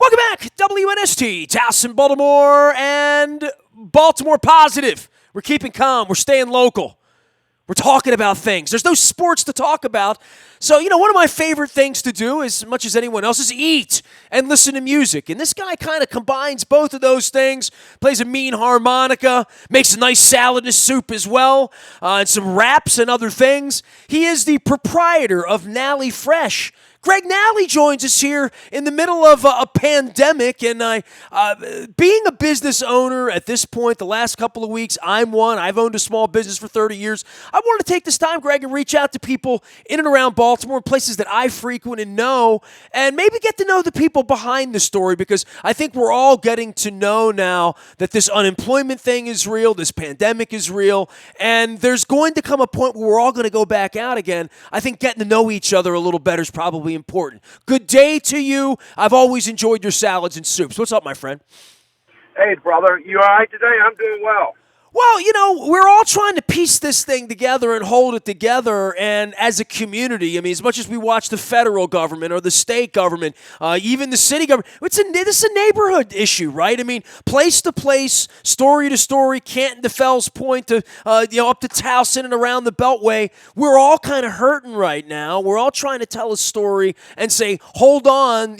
Welcome back, WNST, Towson, Baltimore, and Baltimore Positive. We're keeping calm. We're staying local. We're talking about things. There's no sports to talk about. So, one of my favorite things to do, as much as anyone else, is eat and listen to music. And this guy kind of combines both of those things, plays a mean harmonica, makes a nice salad and soup as well, and some wraps and other things. He is the proprietor of Nalley Fresh. Greg Nalley joins us here in the middle of a pandemic, and being a business owner at this point, the last couple of weeks, I'm one. I've owned a small business for 30 years. I wanted to take this time, Greg, and reach out to people in and around Baltimore, places that I frequent and know, and maybe get to know the people behind the story, because I think we're all getting to know now that this unemployment thing is real, this pandemic is real, and there's going to come a point where we're all going to go back out again. I think getting to know each other a little better is probably important. Good day to you. I've always enjoyed your salads and soups. What's up, my friend? Hey, brother. You all right today? I'm doing well. Well, we're all trying to piece this thing together and hold it together, and as a community, as much as we watch the federal government or the state government, even the city government, this is a neighborhood issue, right? Place to place, story to story, Canton to Fells Point to, up to Towson and around the Beltway, we're all kind of hurting right now. We're all trying to tell a story and say, hold on,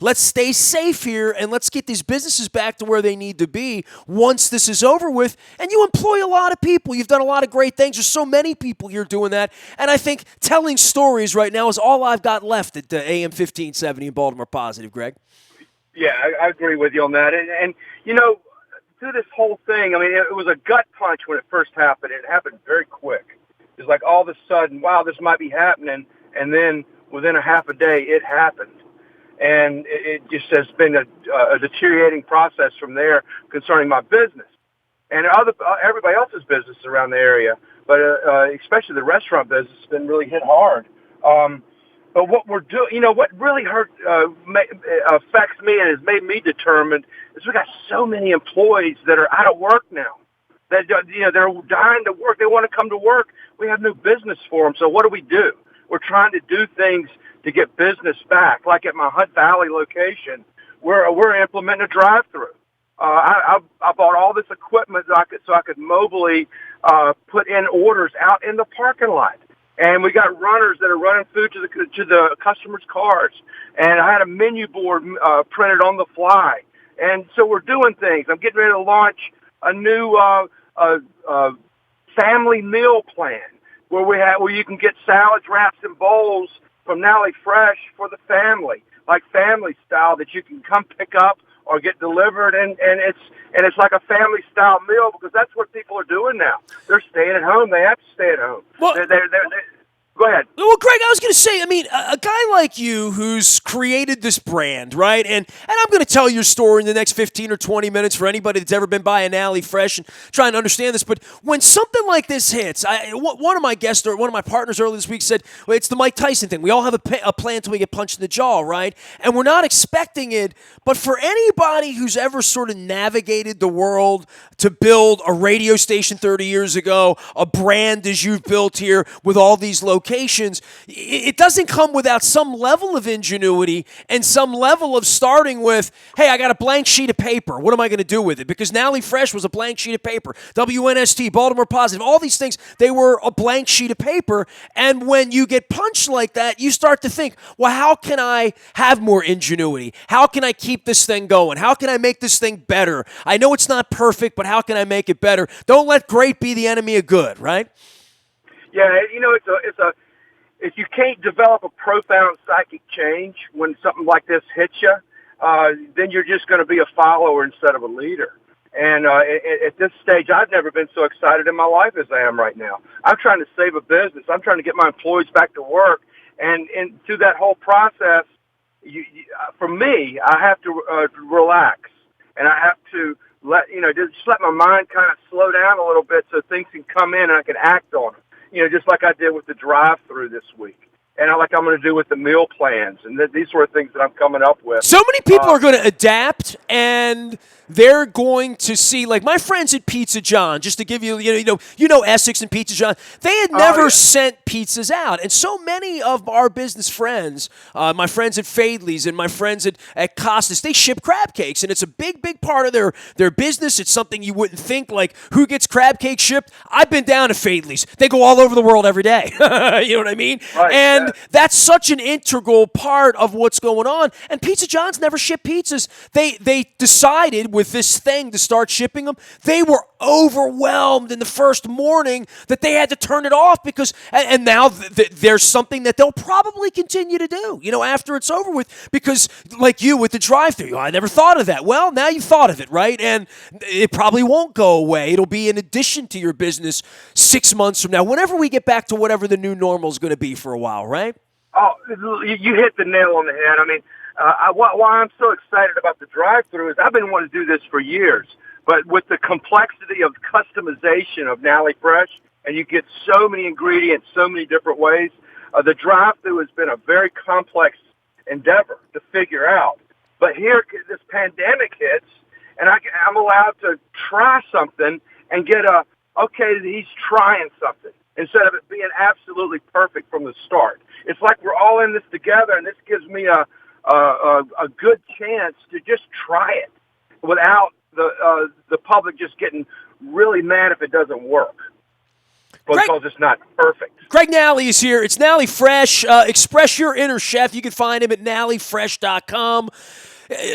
let's stay safe here, and let's get these businesses back to where they need to be once this is over with. And you employ a lot of people. You've done a lot of great things. There's so many people here doing that. And I think telling stories right now is all I've got left at AM 1570 in Baltimore Positive, Greg. Yeah, I agree with you on that. And through this whole thing, it was a gut punch when it first happened. It happened very quick. It's like all of a sudden, wow, this might be happening. And then within a half a day, it happened. And it just has been a deteriorating process from there concerning my business. And everybody else's business around the area, but especially the restaurant business has been really hit hard. But what we're doing, what really affects me and has made me determined is we got so many employees that are out of work now. That they're dying to work. They want to come to work. We have no business for them. So what do? We're trying to do things to get business back. Like at my Hunt Valley location, we're implementing a drive-thru. I bought all this equipment so I could mobily put in orders out in the parking lot, and we got runners that are running food to the customers' cars. And I had a menu board printed on the fly, and so we're doing things. I'm getting ready to launch a new family meal plan where you can get salads, wraps, and bowls from Nalley Fresh for the family, like family style, that you can come pick up or get delivered, and it's like a family style meal, because that's what people are doing now. They're staying at home. They have to stay at home. Well, go ahead. Well, Greg, I was going to say, a guy like you who's created this brand, right? And I'm going to tell your story in the next 15 or 20 minutes for anybody that's ever been by a Nalley Fresh and trying to understand this. But when something like this hits, one of my guests or one of my partners earlier this week said, well, it's the Mike Tyson thing. We all have a plan until we get punched in the jaw, right? And we're not expecting it. But for anybody who's ever sort of navigated the world to build a radio station 30 years ago, a brand as you've built here with all these locations, it doesn't come without some level of ingenuity and some level of starting with, hey, I got a blank sheet of paper. What am I going to do with it? Because Nalley Fresh was a blank sheet of paper. WNST, Baltimore Positive, all these things, they were a blank sheet of paper. And when you get punched like that, you start to think, well, how can I have more ingenuity? How can I keep this thing going? How can I make this thing better? I know it's not perfect, but how can I make it better? Don't let great be the enemy of good, right? Yeah, if you can't develop a profound psychic change when something like this hits you, then you're just going to be a follower instead of a leader. And at this stage, I've never been so excited in my life as I am right now. I'm trying to save a business. I'm trying to get my employees back to work. And through that whole process, for me, I have to relax, and I have to just let my mind kind of slow down a little bit so things can come in and I can act on them. Just like I did with the drive-thru this week. and I'm going to do with the meal plans and these sort of things that I'm coming up with. So many people are going to adapt, and they're going to see, like my friends at Pizza John, just to give you, Essex and Pizza John, they had never sent pizzas out. And so many of our business friends, my friends at Fadley's and my friends at Costas, they ship crab cakes, and it's a big, big part of their business. It's something you wouldn't think, like, who gets crab cake shipped? I've been down to Fadley's. They go all over the world every day. You know what I mean? Right, and that's such an integral part of what's going on. And Pizza John's never shipped pizzas. They decided with this thing to start shipping them. They were overwhelmed in the first morning that they had to turn it off because, and now there's something that they'll probably continue to do, after it's over with, because like you with the drive-thru, I never thought of that. Well, now you've thought of it, right? And it probably won't go away. It'll be in addition to your business 6 months from now, whenever we get back to whatever the new normal is going to be for a while, right? Oh, you hit the nail on the head. I mean, why I'm so excited about the drive-thru is I've been wanting to do this for years, but with the complexity of customization of Nalley Fresh, and you get so many ingredients, so many different ways, the drive-thru has been a very complex endeavor to figure out. But here, this pandemic hits, and I'm allowed to try something and get okay, he's trying something, instead of it being absolutely perfect from the start. It's like we're all in this together, and this gives me a good chance to just try it without the public just getting really mad if it doesn't work because it's not perfect. Greg Nalley is here. It's Nalley Fresh. Express your inner chef. You can find him at nalleyfresh.com.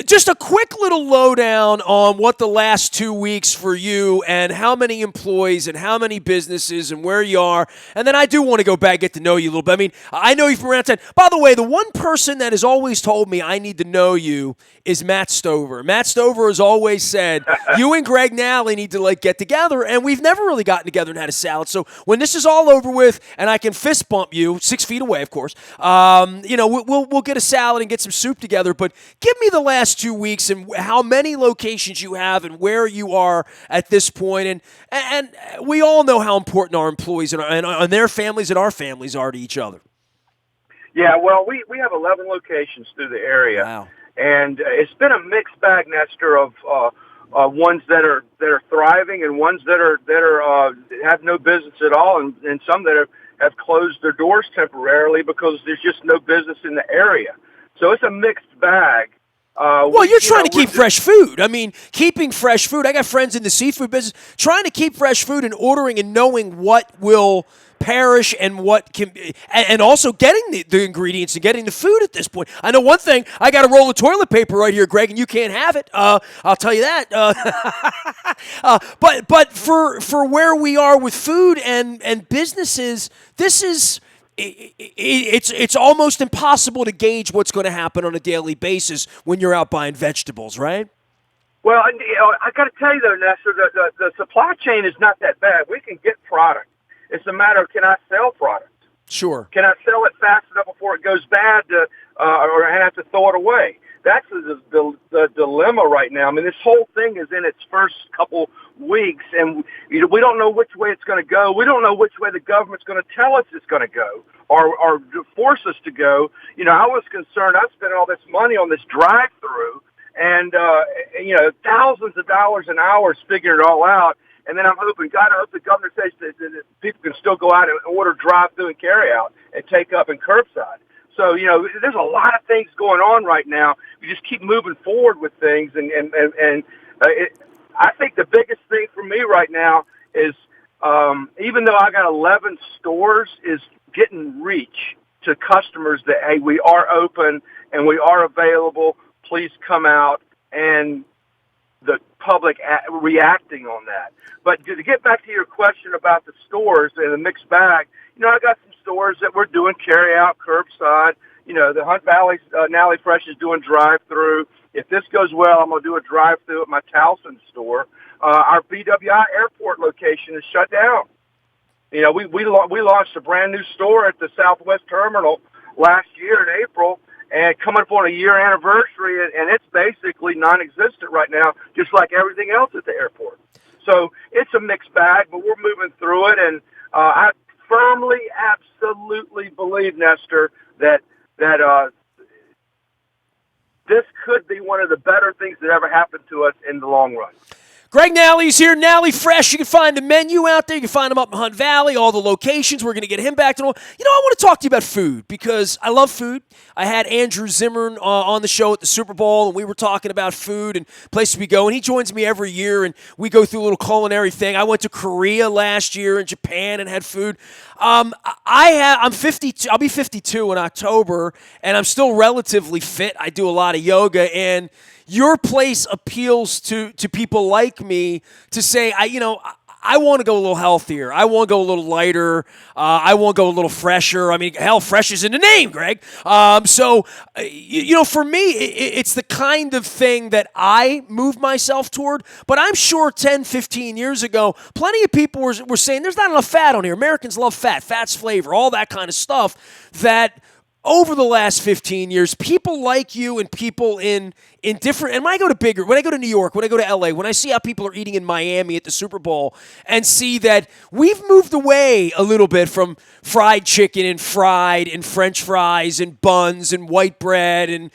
Just a quick little lowdown on what the last 2 weeks for you and how many employees and how many businesses and where you are. And then I do want to go back and get to know you a little bit. I mean, I know you from around town. By the way, the one person that has always told me I need to know you is Matt Stover. Matt Stover has always said, you and Greg Nalley need to get together, and we've never really gotten together and had a salad. So when this is all over with and I can fist bump you 6 feet away, of course, we'll get a salad and get some soup together. But give me the last 2 weeks and how many locations you have and where you are at this point. And we all know how important our employees and their families and our families are to each other. Yeah, well, we have 11 locations through the area. Wow. And it's been a mixed bag, Nestor, of ones that are thriving and ones that are have no business at all, and some that have closed their doors temporarily because there's just no business in the area. So it's a mixed bag. Well, you're trying to keep fresh food. I mean, keeping fresh food. I got friends in the seafood business trying to keep fresh food and ordering and knowing what will perish and what can, and also getting the ingredients and getting the food at this point. I know one thing. I got a roll of toilet paper right here, Greg, and you can't have it. I'll tell you that. But for where we are with food and businesses, this is. It's almost impossible to gauge what's going to happen on a daily basis when you're out buying vegetables, right? Well, I got to tell you though, Nestor, the supply chain is not that bad. We can get product. It's a matter of, can I sell product? Sure. Can I sell it fast enough before it goes bad, or I have to throw it away? That's the dilemma right now. I mean, this whole thing is in its first couple weeks, and we don't know which way it's going to go. We don't know which way the government's going to tell us it's going to go or force us to go. I was concerned. I spent all this money on this drive-thru and, thousands of dollars and hours figuring it all out. And then I'm hoping, God, I hope the governor says that people can still go out and order drive-thru and carry out and take up and curbside. So, there's a lot of things going on right now. We just keep moving forward with things. I think the biggest thing for me right now is, even though I got 11 stores, is getting reach to customers that, hey, we are open and we are available. Please come out, and the public reacting on that. But to get back to your question about the stores and the mixed bag, I got some stores that we're doing carry out, curbside. The Hunt Valley Nalley Fresh is doing drive-through. If this goes well, I'm going to do a drive-through at my Towson store. Our BWI airport location is shut down. We launched a brand new store at the Southwest Terminal last year in April, and coming up on a year anniversary, and it's basically non-existent right now, just like everything else at the airport. So it's a mixed bag, but we're moving through it, and I firmly, absolutely believe, Nestor, that this could be one of the better things that ever happened to us in the long run. Greg Nalley's here, Nalley Fresh. You can find the menu out there. You can find them up in Hunt Valley, all the locations. We're going to get him back to normal. You know, I want to talk to you about food because I love food. I had Andrew Zimmern on the show at the Super Bowl, and we were talking about food and places we go. And he joins me every year, and we go through a little culinary thing. I went to Korea last year and Japan and had food. I'm 52. I'll be 52 in October, and I'm still relatively fit. I do a lot of yoga, and your place appeals to people like me to say, I want to go a little healthier. I want to go a little lighter. I want to go a little fresher. I mean, hell, fresh is in the name, Greg. So, for me, it's the kind of thing that I move myself toward. But I'm sure 10, 15 years ago, plenty of people were saying there's not enough fat on here. Americans love fat, fat's flavor, all that kind of stuff that over the last 15 years, people like you and people in different, and when I go to New York, when I go to LA, when I see how people are eating in Miami at the Super Bowl and see that we've moved away a little bit from fried chicken and fried and French fries and buns and white bread, and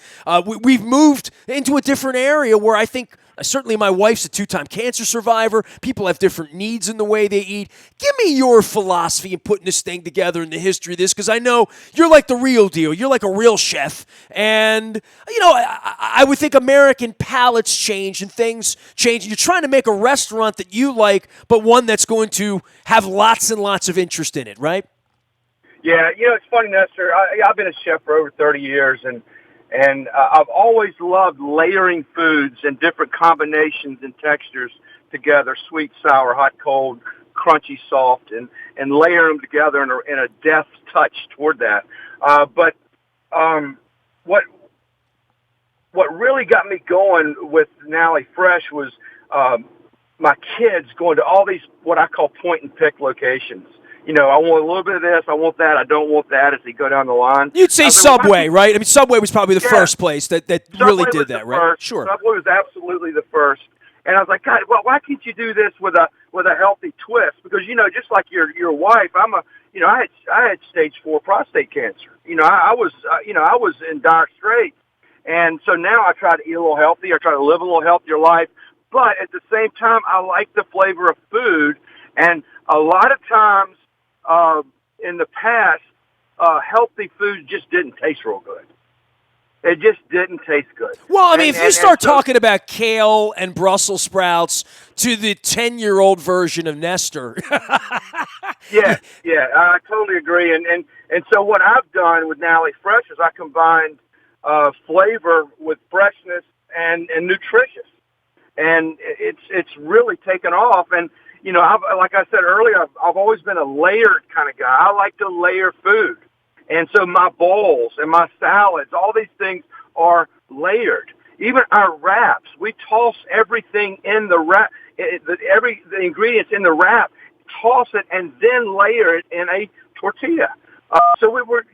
we've moved into a different area where I think certainly my wife's a 2-time cancer survivor. People have different needs in the way they eat. Give me your philosophy in putting this thing together and the history of this, because I know you're like the real deal. You're like a real chef. And, I would think American palates change and things change. You're trying to make a restaurant that you like, but one that's going to have lots and lots of interest in it, right? Yeah, it's funny, Nestor. I've been a chef for over 30 years, and I've always loved layering foods and different combinations and textures together, sweet, sour, hot, cold, crunchy, soft, and layer them together in a deft touch toward that. But what really got me going with Nalley Fresh was my kids going to all these what I call point-and-pick locations. I want a little bit of this, I want that, I don't want that as they go down the line. You'd say Subway, right? I mean, Subway was probably the first place that really did that, right? First. Sure. Subway was absolutely the first. And I was like, God, well, why can't you do this with a healthy twist? Because, just like your wife, I had stage 4 prostate cancer. I was in dire straits. And so now I try to eat a little healthy. I try to live a little healthier life. But at the same time, I like the flavor of food. And a lot of times, in the past, healthy food just didn't taste real good. It just didn't taste good. Well, I mean, if you start talking about kale and Brussels sprouts to the 10-year-old version of Nestor. yeah, I totally agree. And so what I've done with Nalley Fresh is I combined flavor with freshness and nutritious. And it's really taken off. And like I said earlier, I've always been a layered kind of guy. I like to layer food. And so my bowls and my salads, all these things are layered. Even our wraps, we toss everything in the wrap, the ingredients in the wrap, toss it, and then layer it in a tortilla. So we were,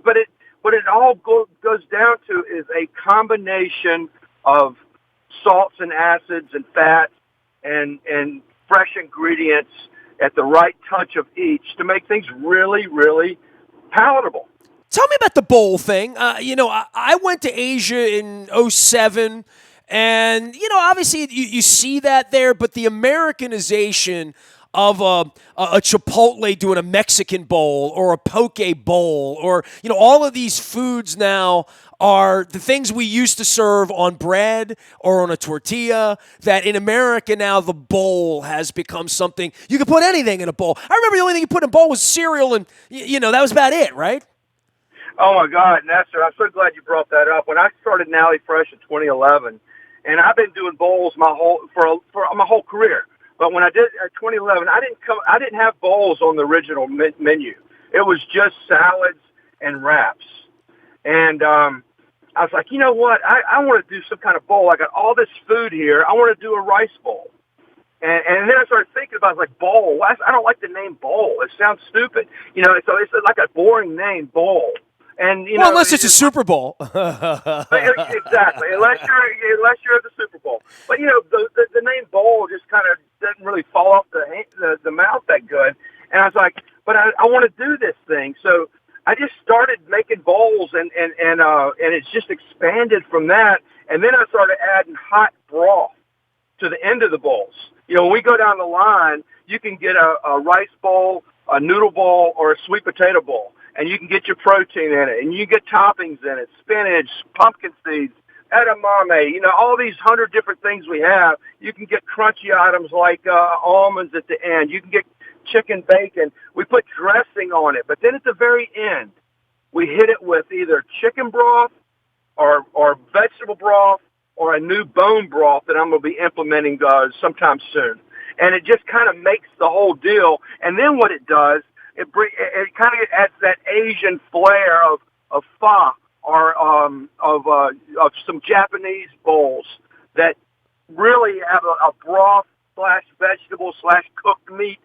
what it all goes down to is a combination of salts and acids and fats and fresh ingredients at the right touch of each to make things really, really palatable. Tell me about the bowl thing. I went to Asia in 2007, and, obviously you see that there, but the Americanization of a Chipotle doing a Mexican bowl or a poke bowl or, all of these foods now are the things we used to serve on bread or on a tortilla that in America now the bowl has become something. You can put anything in a bowl. I remember the only thing you put in a bowl was cereal and, that was about it, right? Oh, my God, Nestor, I'm so glad you brought that up. When I started Nalley Fresh in 2011, and I've been doing bowls for my whole career. But when I did at 2011, I didn't have bowls on the original menu. It was just salads and wraps. And I was like, you know what? I want to do some kind of bowl. I got all this food here. I want to do a rice bowl. And then I started thinking about, like, bowl. I don't like the name bowl. It sounds stupid. So it's like a boring name, bowl. And unless it's a Super Bowl. Exactly. Unless you're at the Super Bowl. But the name bowl just kind of doesn't really fall off the mouth that good. And I was like, but I want to do this thing. So I just started making bowls, and it's just expanded from that. And then I started adding hot broth to the end of the bowls. You know, when we go down the line, you can get a rice bowl, a noodle bowl, or a sweet potato bowl, and you can get your protein in it, and you get toppings in it, spinach, pumpkin seeds, edamame, you know, all these 100 different things we have. You can get crunchy items like almonds at the end. You can get chicken bacon. We put dressing on it, but then at the very end, we hit it with either chicken broth or vegetable broth or a new bone broth that I'm going to be implementing sometime soon. And it just kind of makes the whole deal. And then what it does, it kind of adds that Asian flair of pho or of some Japanese bowls that really have a broth / vegetable / cooked meat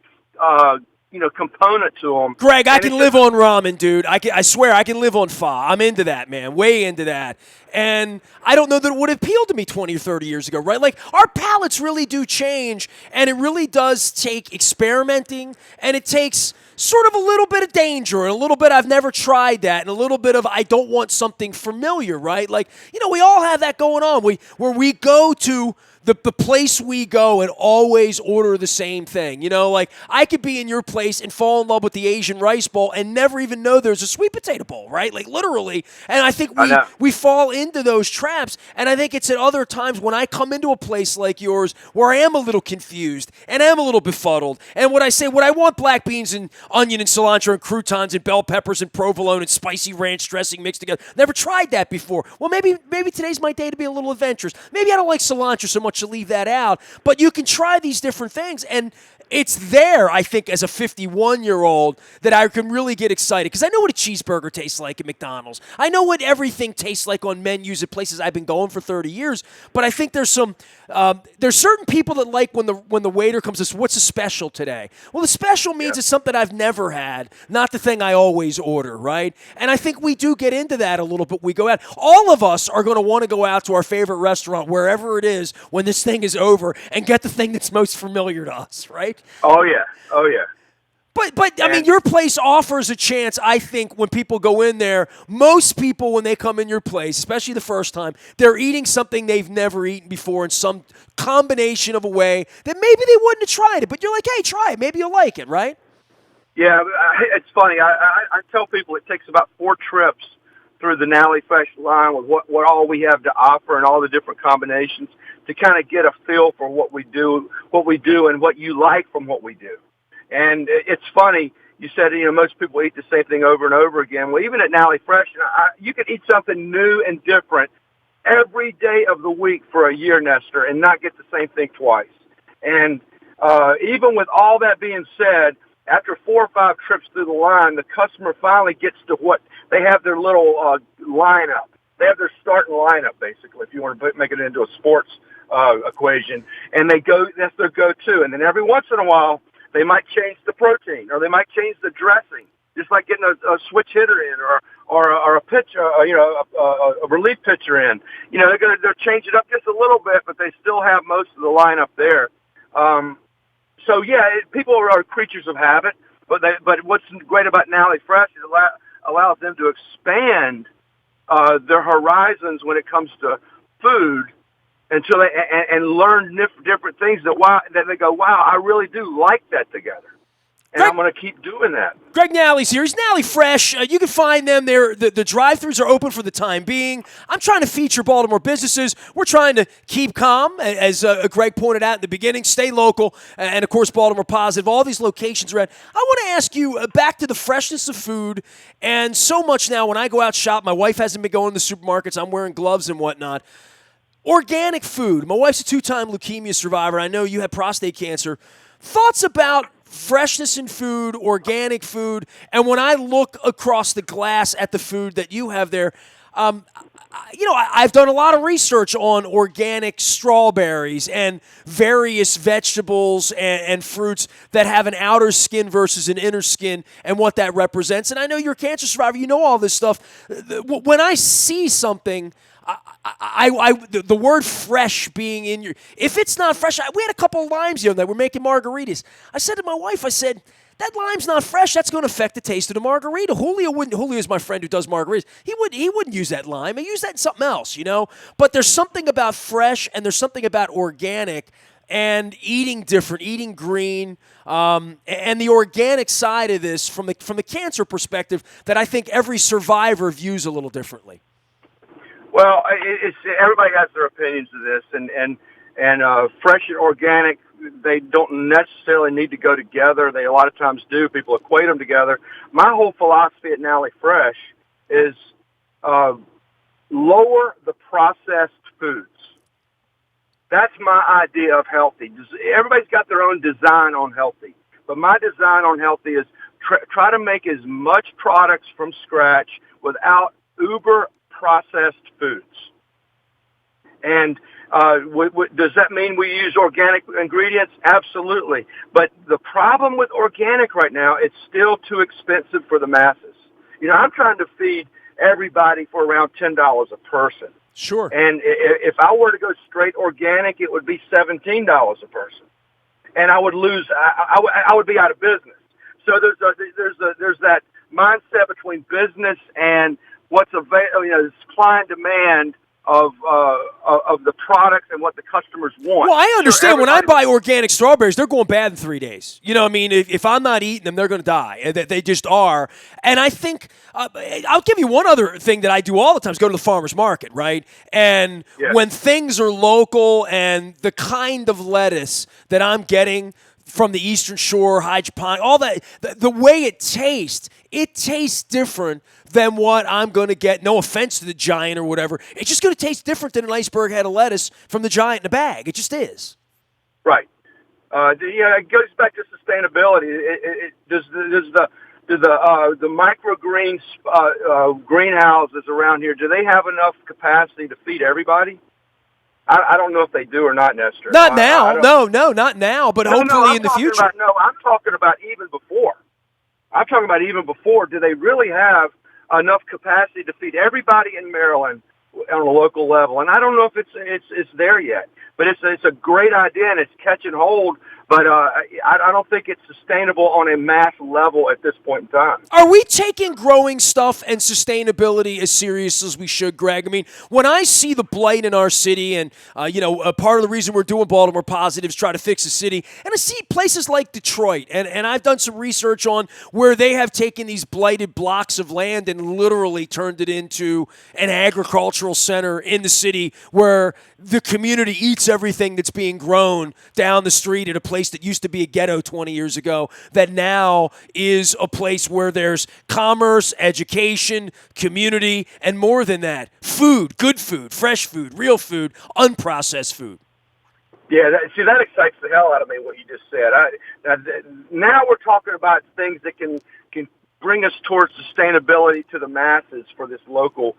component to them. Greg, I can live on ramen, dude. I swear I can live on pho. I'm into that, man. Way into that. And I don't know that it would have appealed to me 20 or 30 years ago, right? Like, our palates really do change, and it really does take experimenting, and it takes sort of a little bit of danger and a little bit I've never tried that and a little bit of I don't want something familiar, right? Like, you know, we all have that going on. Where we go to the place we go and always order the same thing. You know, like, I could be in your place and fall in love with the Asian rice bowl and never even know there's a sweet potato bowl, right? Like, literally. And I think we fall into those traps. And I think it's at other times when I come into a place like yours where I am a little confused and I am a little befuddled. And when I say, what I want black beans and onion and cilantro and croutons and bell peppers and provolone and spicy ranch dressing mixed together. Never tried that before. Well, maybe today's my day to be a little adventurous. Maybe I don't like cilantro so much to leave that out, but you can try these different things, and it's there, I think, as a 51-year-old that I can really get excited because I know what a cheeseburger tastes like at McDonald's. I know what everything tastes like on menus at places I've been going for 30 years, but I think there's certain people that like when the waiter comes and says, what's a special today? Well, the special means it's something I've never had, not the thing I always order, right? And I think we do get into that a little bit. We go out. All of us are going to want to go out to our favorite restaurant, wherever it is, when this thing is over and get the thing that's most familiar to us, right? Oh, yeah. Oh, yeah. But I mean, your place offers a chance, I think, when people go in there. Most people, when they come in your place, especially the first time, they're eating something they've never eaten before in some combination of a way that maybe they wouldn't have tried it. But you're like, hey, try it. Maybe you'll like it, right? Yeah, it's funny. I tell people it takes about 4 trips through the Nalley Fresh line with what all we have to offer and all the different combinations to kind of get a feel for what we do and what you like from what we do. And it's funny, you said, you know, most people eat the same thing over and over again. Well, even at Nalley Fresh, you can eat something new and different every day of the week for a year, Nestor, and not get the same thing twice. And even with all that being said, after 4 or 5 trips through the line, the customer finally gets to what they have their little lineup. They have their starting lineup, basically, if you want to make it into a sports equation. And that's their go-to. And then every once in a while, they might change the protein, or they might change the dressing, just like getting a switch hitter in, or a pitch, a relief pitcher in. You know, they'll change it up just a little bit, but they still have most of the lineup there. So yeah, people are creatures of habit, but what's great about Nalley Fresh is it allows them to expand their horizons when it comes to food. Until and learn different things that they go, wow, I really do like that together. And I'm going to keep doing that. Greg Nalley's here. He's Nalley Fresh. You can find them there. The drive-thrus are open for the time being. I'm trying to feature Baltimore businesses. We're trying to keep calm, as Greg pointed out in the beginning, stay local, and, of course, Baltimore positive. All these locations around. I want to ask you back to the freshness of food. And so much now when I go out shop, my wife hasn't been going to the supermarkets. I'm wearing gloves and whatnot. Organic food. My wife's a 2-time leukemia survivor. I know you had prostate cancer. Thoughts about freshness in food, organic food, and when I look across the glass at the food that you have there, I've done a lot of research on organic strawberries and various vegetables and fruits that have an outer skin versus an inner skin and what that represents. And I know you're a cancer survivor. You know all this stuff. When I see something, the word fresh being in your, if it's not fresh, we had a couple of limes the other night. We're making margaritas. I said to my wife, that lime's not fresh. That's going to affect the taste of the margarita. Julio's my friend who does margaritas. He wouldn't use that lime. He use that in something else, But there's something about fresh and there's something about organic and eating different, eating green, and the organic side of this from the cancer perspective that I think every survivor views a little differently. Well, it's everybody has their opinions of this, and fresh and organic, they don't necessarily need to go together. They a lot of times do. People equate them together. My whole philosophy at Nalley Fresh is lower the processed foods. That's my idea of healthy. Everybody's got their own design on healthy, but my design on healthy is try to make as much products from scratch without uber processed foods. And does that mean we use organic ingredients? Absolutely. But the problem with organic right now, it's still too expensive for the masses. I'm trying to feed everybody for around $10 a person. Sure. And if I were to go straight organic, it would be $17 a person, and I would lose. I would be out of business. So there's that mindset between business and what's available. This supply and demand of the products and what the customers want. Well, I understand when I buy organic strawberries, they're going bad in 3 days. If I'm not eating them, they're going to die. They just are. And I think I'll give you one other thing that I do all the time is go to the farmer's market, right? And when things are local and the kind of lettuce that I'm getting from the Eastern Shore, hydroponic, all that, the way it tastes different than what I'm going to get. No offense to the Giant or whatever. It's just going to taste different than an iceberg head of lettuce from the Giant in a bag. It just is. Right. It goes back to sustainability. Does the microgreens greenhouses around here, do they have enough capacity to feed everybody? I don't know if they do or not, Nestor. Not now. No, not now, but hopefully in the future. I'm talking about even before. Do they really have enough capacity to feed everybody in Maryland on a local level? And I don't know if it's there yet, but it's a great idea and it's catching hold. But I don't think it's sustainable on a mass level at this point in time. Are we taking growing stuff and sustainability as serious as we should, Greg? I mean, when I see the blight in our city and, a part of the reason we're doing Baltimore Positives, try to fix the city, and I see places like Detroit, and I've done some research on where they have taken these blighted blocks of land and literally turned it into an agricultural center in the city where the community eats everything that's being grown down the street at a place that used to be a ghetto 20 years ago that now is a place where there's commerce, education, community, and more than that, food, good food, fresh food, real food, unprocessed food. Yeah, that excites the hell out of me, what you just said. Now we're talking about things that can bring us towards sustainability to the masses for this local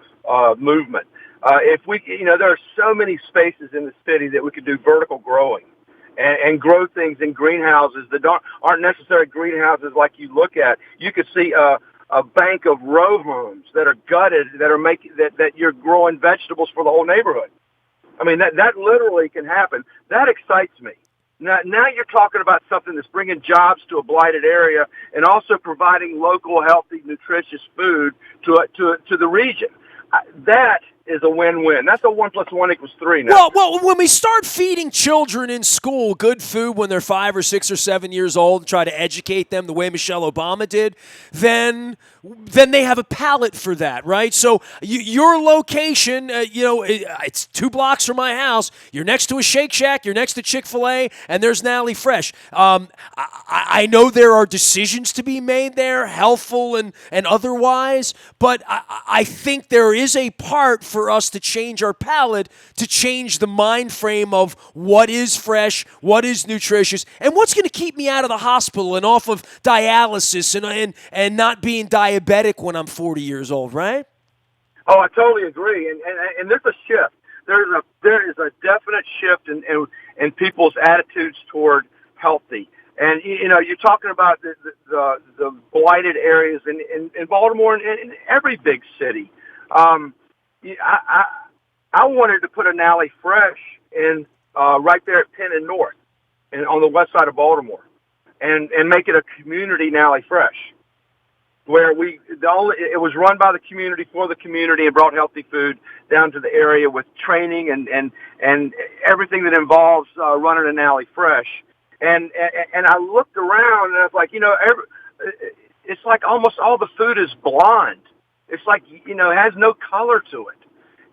movement. If we, there are so many spaces in the city that we could do vertical growing. And grow things in greenhouses that aren't necessarily greenhouses like you look at. You could see a bank of row homes that are gutted that are making that you're growing vegetables for the whole neighborhood. I mean that literally can happen. That excites me. Now you're talking about something that's bringing jobs to a blighted area and also providing local, healthy, nutritious food to the region. That is a win-win. That's a 1 + 1 = 3 now. Well, when we start feeding children in school good food when they're 5 or 6 or 7 years old and try to educate them the way Michelle Obama did, then they have a palate for that, right? So your location, it's 2 blocks from my house. You're next to a Shake Shack. You're next to Chick-fil-A, and there's Nalley Fresh. I know there are decisions to be made there, healthful and otherwise, but I think there is a part for us to change our palate, to change the mind frame of what is fresh, what is nutritious, and what's going to keep me out of the hospital and off of dialysis and not being diabetic when I'm 40 years old, right? Oh, I totally agree. And there's a shift. There is a definite shift in people's attitudes toward healthy. And you're talking about the blighted areas in Baltimore and in every big city. I wanted to put a Nalley Fresh in right there at Penn and North, and on the west side of Baltimore. and make it a community Nalley Fresh, where it was run by the community for the community and brought healthy food down to the area with training and everything that involves running a Nalley Fresh. And I looked around and I was like, it's like almost all the food is blonde. It's like, it has no color to it.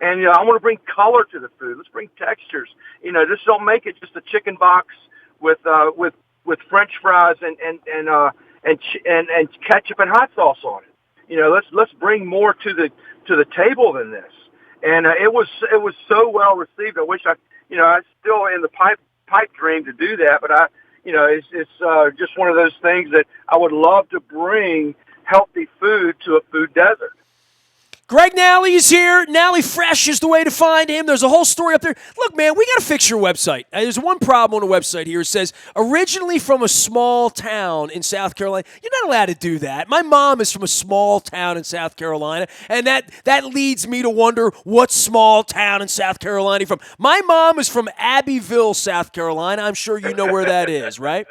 And, I want to bring color to the food. Let's bring textures. Just don't make it just a chicken box with French fries and ketchup and hot sauce on it. Let's bring more to the table than this. And it was so well received. I wish I still in the pipe dream to do that, but it's just one of those things that I would love to bring healthy food to a food desert. Greg Nalley is here. Nalley Fresh is the way to find him. There's a whole story up there. Look, man, we got to fix your website. There's one problem on the website here. It says, originally from a small town in South Carolina. You're not allowed to do that. My mom is from a small town in South Carolina, and that leads me to wonder what small town in South Carolina you're from. My mom is from Abbeville, South Carolina. I'm sure you know where that is, right?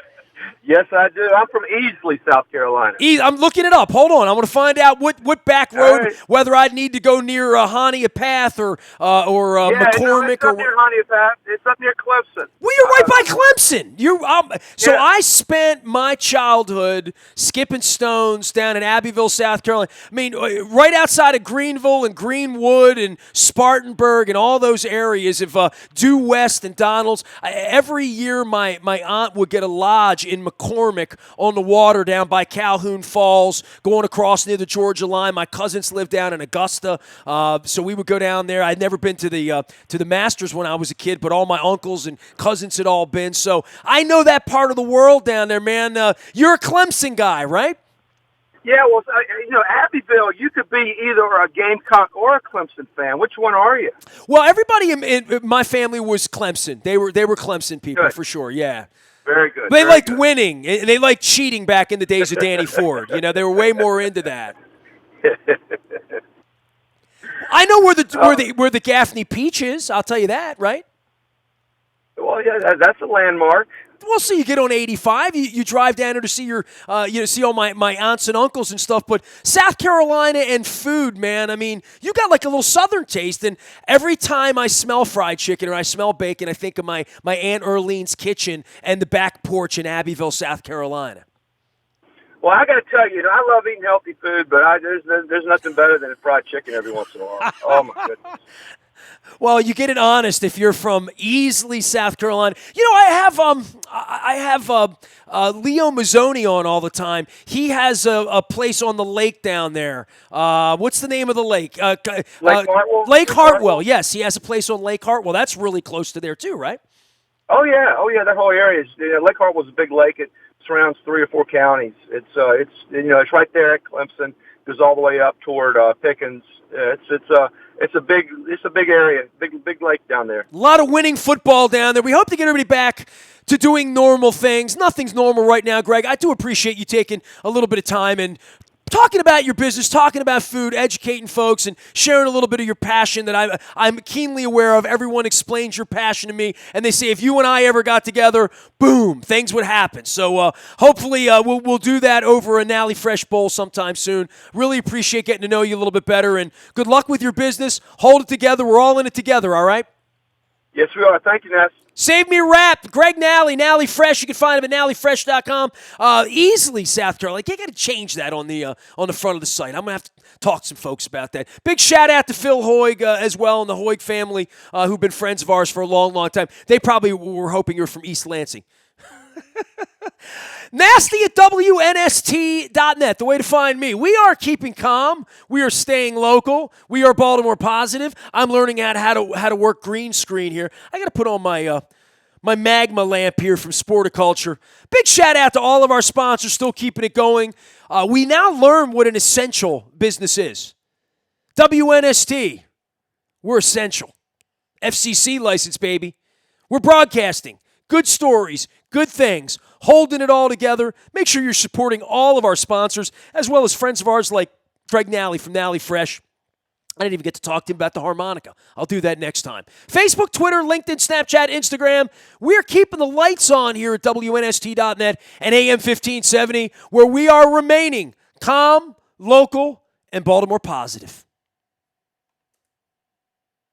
Yes, I do. I'm from Easley, South Carolina. I'm looking it up. Hold on. I want to find out what back road, right, whether I'd need to go near Hania Path or McCormick. It's up near Hania Path. It's up near Clemson. Well, you're right by Clemson. So I spent my childhood skipping stones down in Abbeville, South Carolina. I mean, right outside of Greenville and Greenwood and Spartanburg and all those areas of Due West and Donalds. Every year my aunt would get a lodge in McCormick on the water down by Calhoun Falls, going across near the Georgia line. My cousins lived down in Augusta, so we would go down there. I'd never been to the Masters when I was a kid, but all my uncles and cousins had all been. So I know that part of the world down there, man. You're a Clemson guy, right? Yeah, well, Abbeville, you could be either a Gamecock or a Clemson fan. Which one are you? Well, everybody in my family was Clemson. They were Clemson people. Good. For sure, yeah. Very good. They liked winning. They liked cheating back in the days of Danny Ford. They were way more into that. I know where the Gaffney Peach is. I'll tell you that, right? Well, yeah, that's a landmark. Well, so you get on 85, you drive down there to see see all my aunts and uncles and stuff. But South Carolina and food, man, I mean, you got like a little Southern taste. And every time I smell fried chicken or I smell bacon, I think of my Aunt Erlene's kitchen and the back porch in Abbeville, South Carolina. Well, I got to tell you, I love eating healthy food, but there's nothing better than a fried chicken every once in a while. Oh my goodness. Well, you get it honest if you're from Easley, South Carolina. I have Leo Mazzoni on all the time. He has a place on the lake down there. What's the name of the lake? Lake Hartwell? Lake Hartwell, yes. He has a place on Lake Hartwell. That's really close to there too, right? Oh, yeah. That whole area is Lake Hartwell's a big lake. It surrounds 3 or 4 counties. It's right there at Clemson. Goes all the way up toward Pickens. It's a big area, big lake down there. A lot of winning football down there. We hope to get everybody back to doing normal things. Nothing's normal right now, Greg. I do appreciate you taking a little bit of time and talking about your business, talking about food, educating folks, and sharing a little bit of your passion that I'm keenly aware of. Everyone explains your passion to me, and they say if you and I ever got together, boom, things would happen. So hopefully we'll do that over a Nalley Fresh Bowl sometime soon. Really appreciate getting to know you a little bit better, and good luck with your business. Hold it together. We're all in it together, all right? Yes, we are. Thank you, Ness. Save me a rap. Greg Nalley, Nalley Fresh. You can find him at nalleyfresh.com. Easily, South Carolina. You got to change that on the front of the site. I'm going to have to talk to some folks about that. Big shout out to Phil Hoag as well and the Hoag family who've been friends of ours for a long, long time. They probably were hoping you're from East Lansing. Nasty at WNST.net, the way to find me. We are keeping calm. We are staying local. We are Baltimore positive. I'm learning how to work green screen here. I got to put on my magma lamp here from Sporticulture. Big shout out to all of our sponsors still keeping it going. We now learn what an essential business is. WNST, we're essential. FCC license, baby. We're broadcasting. Good stories, good things, holding it all together. Make sure you're supporting all of our sponsors, as well as friends of ours like Greg Nalley from Nalley Fresh. I didn't even get to talk to him about the harmonica. I'll do that next time. Facebook, Twitter, LinkedIn, Snapchat, Instagram. We're keeping the lights on here at WNST.net and AM 1570, where we are remaining calm, local, and Baltimore positive.